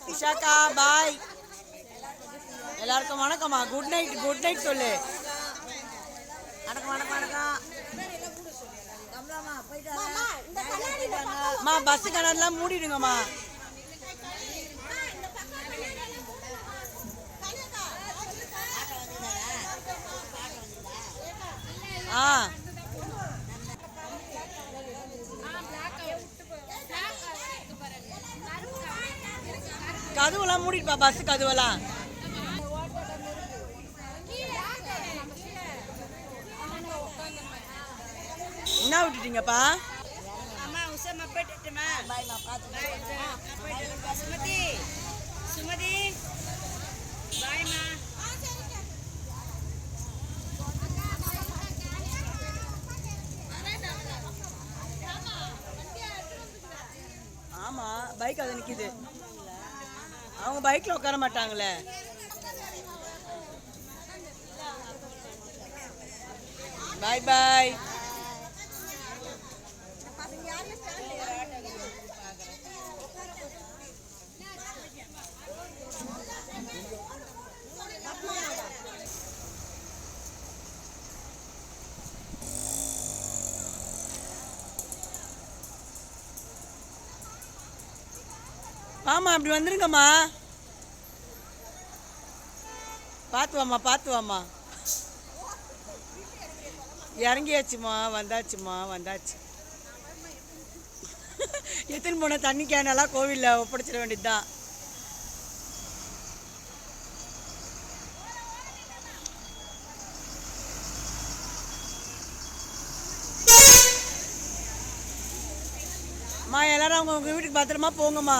விஷாக்கா பாய். எல்லாருக்கும் வணக்கம்மா. Good night சொல்லு. வணக்கம் வணக்கம் வணக்கம். அம்மா பஸ் கலர்லாம் மூடிடுங்கம்மா. ஆ கதவுலாம் மூடிட்டுப்பா, பஸ் கதவுலாம். என்ன விட்டுட்டீங்கப்பா? ஆமா, பைக் அது நிக்குது. அவங்க பைக்ல உட்கார மாட்டாங்களே. பாய் பாய். ஆமா, அப்படி வந்துருங்கம்மா. பார்த்து வாம்மா. இறங்கியாச்சுமா, வந்தாச்சு. எத்தனை போன தண்ணி கேனெல்லாம் கோவிலில் ஒப்படைச்சிட வேண்டியதுதான். அம்மா எல்லாரும் அவங்க வீட்டுக்கு பத்திரமா போங்கம்மா.